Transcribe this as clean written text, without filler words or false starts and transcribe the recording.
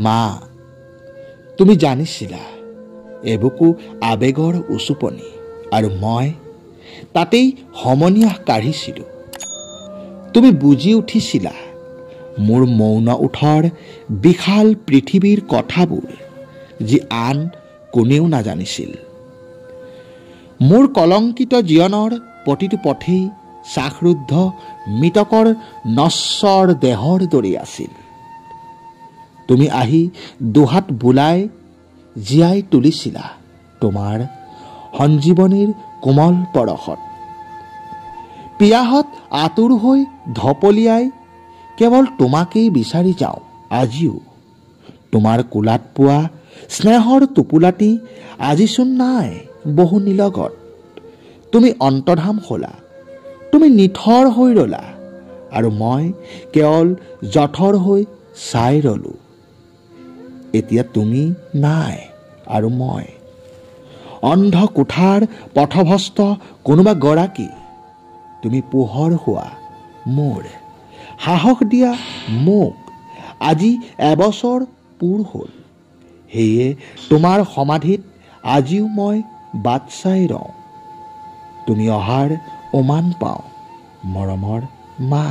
মা, তুমি জানিছিলা এবুকু আবেগৰ উচুপনি, আৰু মই তাতেই সমনীয়া কাঢ়িছিলোঁ। তুমি বুজি উঠিছিলা মোৰ মৌন ওঠৰ বিশাল পৃথিৱীৰ কথাবোৰ, যি আন কোনেও নাজানিছিল। মোৰ কলংকিত জীৱনৰ প্ৰতিটো পথেই শ্বাসৰুদ্ধ মৃতকৰ নশ্বৰ দেহৰ দৰে আছিল। তুমি আহি দুহাত বোলাই জীয়াই তুলিছিলা তোমাৰ সঞ্জীৱনীৰ কোমল পৰশত। পিয়াহত আতুৰ হৈ ঢপলিয়াই কেৱল তোমাকেই বিচাৰি যাওঁ আজিও। তোমাৰ কোলাত পোৱা স্নেহৰ টোপোলাটি আজিচোন নাই বহু নিলগত। তুমি অন্তৰ্ধাম হলা, তুমি নিথৰ হৈ ৰলা, আৰু মই কেৱল জঠৰ হৈ চাই ৰলো। এতিয়া তুমি নাই আৰু মই অন্ধ কোঠাৰ পথভ্ৰষ্ট কোনোবা গৰাকী। তুমি পোহৰ হোৱা মোৰ, সাহস দিয়া মোক। আজি এবছৰ পূৰ হ'ল, সেয়ে তোমাৰ সমাধিত আজিও মই বাট চাই ৰওঁ। তুমি অহাৰ উমান পাওঁ মৰমৰ মা।